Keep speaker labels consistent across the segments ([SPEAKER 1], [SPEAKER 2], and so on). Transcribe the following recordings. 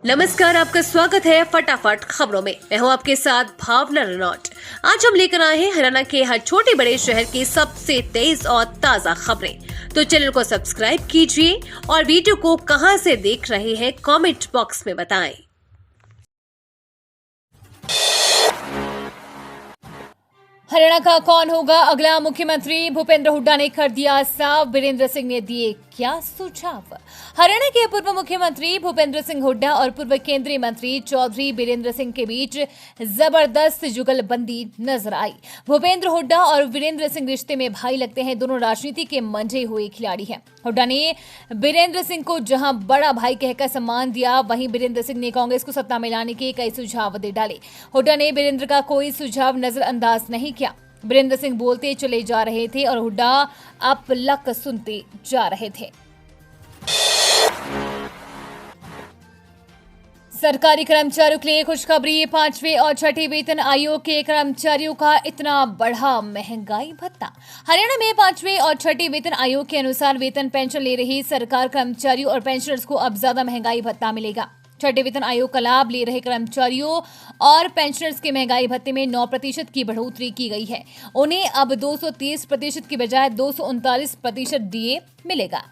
[SPEAKER 1] नमस्कार, आपका स्वागत है फटाफट खबरों में। मैं हूं आपके साथ भावना रनौट। आज हम लेकर आए हैं हरियाणा के हर छोटे बड़े शहर की सबसे तेज और ताजा खबरें। तो चैनल को सब्सक्राइब कीजिए और वीडियो को कहां से देख रहे हैं कमेंट बॉक्स में बताएं।
[SPEAKER 2] हरियाणा का कौन होगा अगला मुख्यमंत्री? भूपेंद्र हुड्डा ने कर दिया साफ। वीरेंद्र सिंह ने दिए क्या सुझाव? हरियाणा के पूर्व मुख्यमंत्री भूपेंद्र सिंह हुड्डा और पूर्व केंद्रीय मंत्री चौधरी वीरेंद्र सिंह के बीच जबरदस्त जुगलबंदी नजर आई। भूपेंद्र हुड्डा और वीरेंद्र सिंह रिश्ते में भाई लगते हैं। दोनों राजनीति के मंझे हुए खिलाड़ी हैं। हुड्डा ने वीरेंद्र सिंह को जहां बड़ा भाई कहकर सम्मान दिया, वहीं वीरेंद्र सिंह ने कांग्रेस को सत्ता में लाने के कई सुझाव दे डाले। हुड्डा ने वीरेंद्र का कोई सुझाव नजरअंदाज नहीं किया। वीरेंद्र सिंह बोलते चले जा रहे थे और हुड्डा अप लक सुनते जा रहे थे। सरकारी कर्मचारियों के लिए खुशखबरी। 5वें और 6ठे वेतन आयोग के कर्मचारियों का इतना बढ़ा महंगाई भत्ता। हरियाणा में 5वें और 6ठे वेतन आयोग के अनुसार वेतन पेंशन ले रही सरकार कर्मचारियों और पेंशनर्स को अब ज्यादा महंगाई भत्ता मिलेगा। 6ठे वेतन आयोग का लाभ ले रहे कर्मचारियों और पेंशनर्स के महंगाई भत्ते में 9% की बढ़ोतरी की गई है। उन्हें अब 230% की बजाय 239% डीए मिलेगा।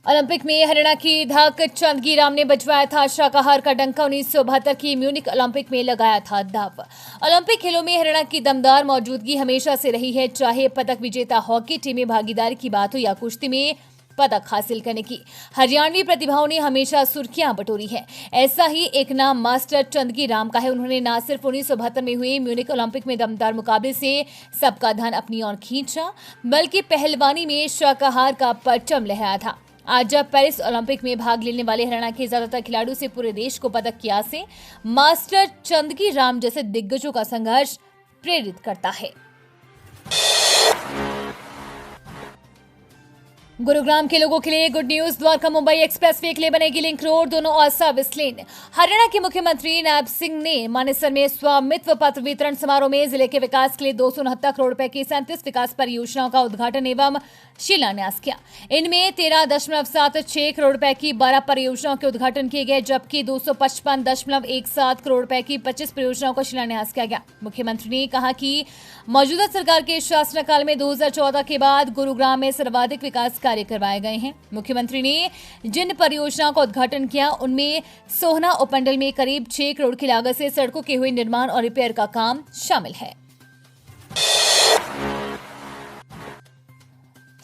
[SPEAKER 2] ओलंपिक में हरियाणा की धाक चंदगी राम ने बजवाया था शाकाहार का डंका। 1972 की म्यूनिक ओलंपिक में लगाया था दाव। ओलंपिक खेलों में हरियाणा की दमदार मौजूदगी हमेशा से रही है, चाहे पदक विजेता हॉकी टीम में भागीदारी की बात हो या कुश्ती में पदक हासिल करने की। हरियाणवी प्रतिभाओं ने हमेशा सुर्खियां बटोरी है। ऐसा ही एक नाम मास्टर चंदगी राम का है। उन्होंने न सिर्फ 1972 में हुए म्यूनिक ओलंपिक में दमदार मुकाबले से सबका ध्यान अपनी ओर खींचा, बल्कि पहलवानी में शाकाहार का परचम लहराया था। आज जब पेरिस ओलंपिक में भाग लेने वाले हरियाणा के ज्यादातर खिलाड़ियों से पूरे देश को पदक की आस से मास्टर चंदगी राम जैसे दिग्गजों का संघर्ष प्रेरित करता है। गुरुग्राम के लोगों के लिए good news. Dwarka Mumbai expressway के लिए बनेगी लिंक रोड, दोनों और सर्विस लेन। हरियाणा के मुख्यमंत्री नायब सिंह ने मानेसर में स्वामित्व पत्र वितरण समारोह में जिले के विकास के लिए 269 करोड़ रुपए की 37 विकास परियोजनाओं का उद्घाटन एवं शिलान्यास किया। इनमें 13.76 करोड़ रुपए की 12 परियोजनाओं के उद्घाटन किए गए, जबकि 255.17 करोड़ रुपए की 25 परियोजनाओं का शिलान्यास किया गया। मुख्यमंत्री ने कहा कि मौजूदा सरकार के शासनकाल में 2014 के बाद गुरुग्राम में सर्वाधिक विकास कार्य करवाए गए हैं। मुख्यमंत्री ने जिन परियोजनाओं का उद्घाटन किया, उनमें सोहना उपमंडल में करीब 6 करोड़ की लागत से सड़कों के हुए निर्माण और रिपेयर का काम शामिल है।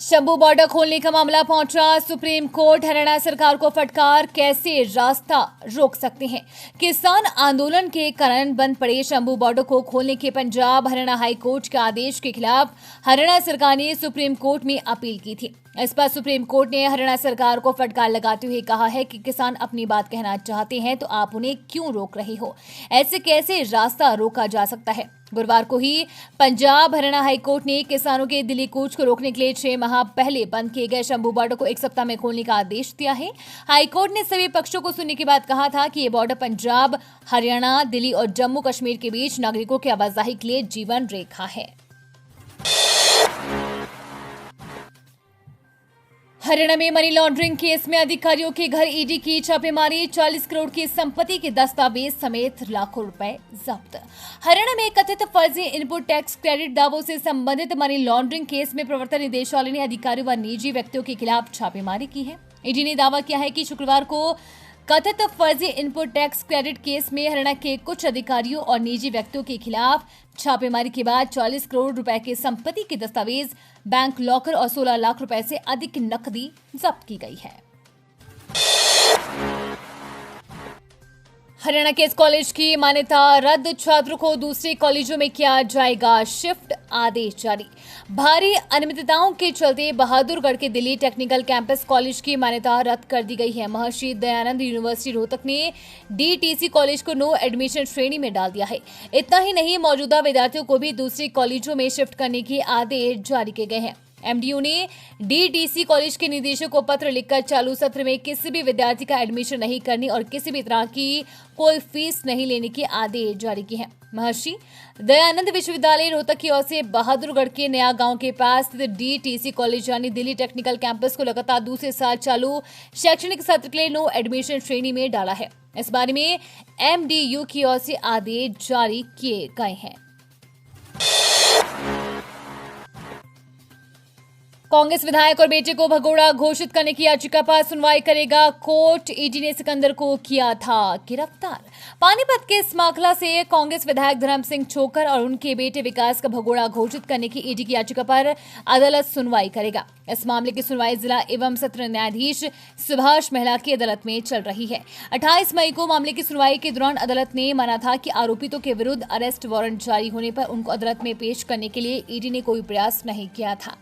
[SPEAKER 2] शंभू बॉर्डर खोलने का मामला पहुंचा सुप्रीम कोर्ट। हरियाणा सरकार को फटकार, कैसे रास्ता रोक सकते हैं? किसान आंदोलन के कारण बंद पड़े शंभू बॉर्डर को खोलने के पंजाब हरियाणा हाई कोर्ट के आदेश के खिलाफ हरियाणा सरकार ने सुप्रीम कोर्ट में अपील की थी। इस पर सुप्रीम कोर्ट ने हरियाणा सरकार को फटकार लगाते हुए कहा है कि किसान अपनी बात कहना चाहते हैं तो आप उन्हें क्यों रोक रहे हो? ऐसे कैसे रास्ता रोका जा सकता है? गुरुवार को ही पंजाब हरियाणा हाई कोर्ट ने किसानों के दिल्ली कूच को रोकने के लिए 6 माह पहले बंद किए गए शंभू बॉर्डर को 1 सप्ताह में खोलने का आदेश दिया है। हाई कोर्ट ने सभी पक्षों को सुनने के बाद कहा था कि ये बॉर्डर पंजाब, हरियाणा, दिल्ली और जम्मू कश्मीर के बीच नागरिकों की आवाजाही के लिए जीवन रेखा है। हरियाणा में मनी लॉन्ड्रिंग केस में अधिकारियों के घर ईडी की छापेमारी। 40 करोड़ की संपत्ति के दस्तावेज समेत लाखों रुपए जब्त। हरियाणा में कथित फर्जी इनपुट टैक्स क्रेडिट दावों से संबंधित मनी लॉन्ड्रिंग केस में प्रवर्तन निदेशालय ने अधिकारियों व निजी व्यक्तियों के खिलाफ छापेमारी की है। ईडी ने दावा किया है कि शुक्रवार को कथित फर्जी इनपुट टैक्स क्रेडिट केस में हरियाणा के कुछ अधिकारियों और निजी व्यक्तियों के खिलाफ छापेमारी के बाद 40 करोड़ रुपए के संपत्ति के दस्तावेज, बैंक लॉकर और 16 लाख रुपए से अधिक नकदी जब्त की गई है। हरियाणा के इस कॉलेज की मान्यता रद्द, छात्रों को दूसरे कॉलेजों में किया जाएगा शिफ्ट, आदेश जारी। भारी अनियमितताओं के चलते बहादुरगढ़ के दिल्ली टेक्निकल कैंपस कॉलेज की मान्यता रद्द कर दी गई है। महर्षि दयानंद यूनिवर्सिटी रोहतक ने डीटीसी कॉलेज को नो एडमिशन श्रेणी में डाल दिया है। इतना ही नहीं, मौजूदा विद्यार्थियों को भी दूसरे कॉलेजों में शिफ्ट करने के आदेश जारी किए गए हैं। एमडीयू ने डीटीसी कॉलेज के निदेशक को पत्र लिखकर चालू सत्र में किसी भी विद्यार्थी का एडमिशन नहीं करने और किसी भी तरह की कोई फीस नहीं लेने के आदेश जारी किए हैं। महर्षि दयानंद विश्वविद्यालय रोहतक की ओर से बहादुरगढ़ के नया गांव के पास स्थित डीटीसी कॉलेज यानी दिल्ली टेक्निकल कैंपस को लगातार दूसरे साल चालू शैक्षणिक सत्र के लिए नो एडमिशन श्रेणी में डाला है। इस बारे में एमडीयू की ओर से आदेश जारी किए गए हैं। कांग्रेस विधायक और बेटे को भगोड़ा घोषित करने की याचिका पर सुनवाई करेगा कोर्ट। ईडी ने सिकंदर को किया था गिरफ्तार। पानीपत के इस मामला से कांग्रेस विधायक धर्म सिंह छोकर और उनके बेटे विकास का भगोड़ा घोषित करने की ईडी की याचिका पर अदालत सुनवाई करेगा। इस मामले की सुनवाई जिला एवं सत्र न्यायाधीश सुभाष मेहला की अदालत में चल रही है। 28 मई को मामले की सुनवाई के दौरान अदालत ने माना था कि आरोपितों के विरुद्ध अरेस्ट वारंट जारी होने पर उनको अदालत में पेश करने के लिए ईडी ने कोई प्रयास नहीं किया था।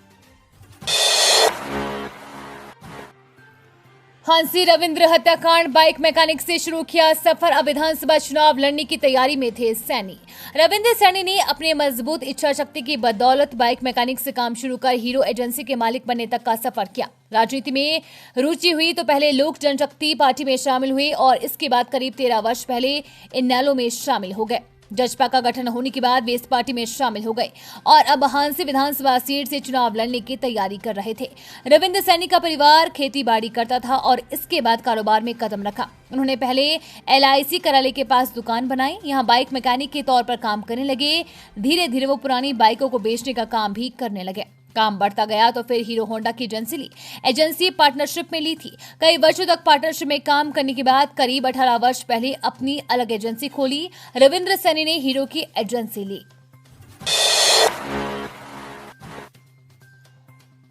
[SPEAKER 2] हंसी रविंद्र हत्याकांड, बाइक मैकेनिक से शुरू किया सफर, अब विधानसभा चुनाव लड़ने की तैयारी में थे सैनी। रविंद्र सैनी ने अपने मजबूत इच्छा शक्ति की बदौलत बाइक मैकेनिक से काम शुरू कर हीरो एजेंसी के मालिक बनने तक का सफर किया। राजनीति में रुचि हुई तो पहले लोक जनशक्ति पार्टी में शामिल हुए और इसके बाद करीब 13 वर्ष पहले इनेलो में शामिल हो गए। जसपा का गठन होने के बाद वे इस पार्टी में शामिल हो गए और अब हांसी विधानसभा सीट से चुनाव लड़ने की तैयारी कर रहे थे। रविंद्र सैनी का परिवार खेती बाड़ी करता था और इसके बाद कारोबार में कदम रखा। उन्होंने पहले LIC कराले के पास दुकान बनाई, यहाँ बाइक मैकेनिक के तौर पर काम करने लगे। धीरे धीरे वो पुरानी बाइकों को बेचने का काम भी करने लगे। काम बढ़ता गया तो फिर हीरो होंडा की एजेंसी ली। एजेंसी पार्टनरशिप में ली थी। कई वर्षों तक पार्टनरशिप में काम करने के बाद करीब 18 वर्ष पहले अपनी अलग एजेंसी खोली। रविंद्र सैनी ने हीरो की एजेंसी ली।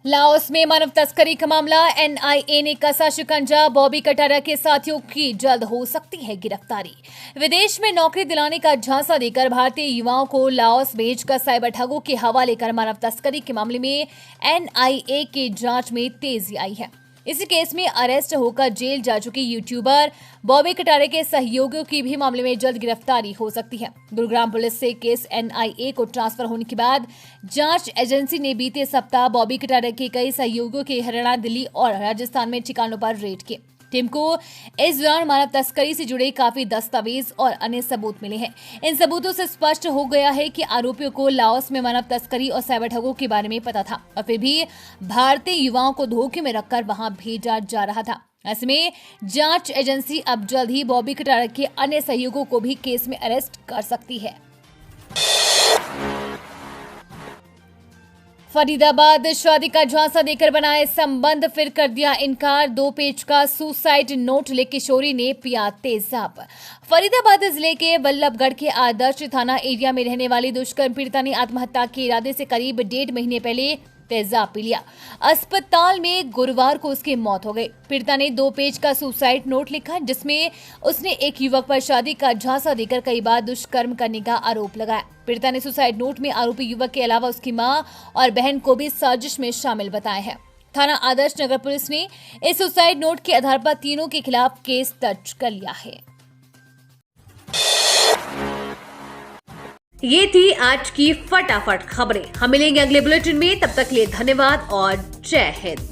[SPEAKER 2] लाओस में मानव तस्करी का मामला, NIA ने कसा शिकंजा, बॉबी कटारिया के साथियों की जल्द हो सकती है गिरफ्तारी। विदेश में नौकरी दिलाने का झांसा देकर भारतीय युवाओं को लाओस भेजकर साइबर ठगों के हवाले कर मानव तस्करी के मामले में NIA की जांच में तेजी आई है। इसी केस में अरेस्ट होकर जेल जा चुकी यूट्यूबर बॉबी कटारिया के सहयोगियों की भी मामले में जल्द गिरफ्तारी हो सकती है। गुरुग्राम पुलिस से केस NIA को ट्रांसफर होने के बाद जांच एजेंसी ने बीते सप्ताह बॉबी कटारिया के कई सहयोगियों के हरियाणा, दिल्ली और राजस्थान में ठिकानों पर रेड किए। टीम को इस दौरान मानव तस्करी से जुड़े काफी दस्तावेज और अन्य सबूत मिले हैं। इन सबूतों से स्पष्ट हो गया है कि आरोपियों को लाओस में मानव तस्करी और साइबर ठगों के बारे में पता था और फिर भी भारतीय युवाओं को धोखे में रखकर वहां भेजा जा रहा था। ऐसे में जांच एजेंसी अब जल्द ही बॉबी कटारिया के अन्य सहयोगियों को भी केस में अरेस्ट कर सकती है। फरीदाबाद, शादी का झांसा देकर बनाए संबंध, फिर कर दिया इनकार। 2 पेज का सुसाइड नोट ले किशोरी ने पिया तेजाब। फरीदाबाद जिले के वल्लभगढ़ के आदर्श थाना एरिया में रहने वाली दुष्कर्म पीड़िता ने आत्महत्या के इरादे से करीब 1.5 महीने पहले तेजाब पी लिया। अस्पताल में गुरुवार को उसकी मौत हो गई। पीड़िता ने 2 पेज का सुसाइड नोट लिखा जिसमें उसने एक युवक पर शादी का झांसा देकर कई बार दुष्कर्म करने का आरोप लगाया। पीड़िता ने सुसाइड नोट में आरोपी युवक के अलावा उसकी मां और बहन को भी साजिश में शामिल बताया है। थाना आदर्श नगर पुलिस ने इस सुसाइड नोट के आधार पर तीनों के खिलाफ केस दर्ज कर लिया है।
[SPEAKER 1] ये थी आज की फटाफट खबरें। हम मिलेंगे अगले बुलेटिन में, तब तक के लिए धन्यवाद और जय हिंद।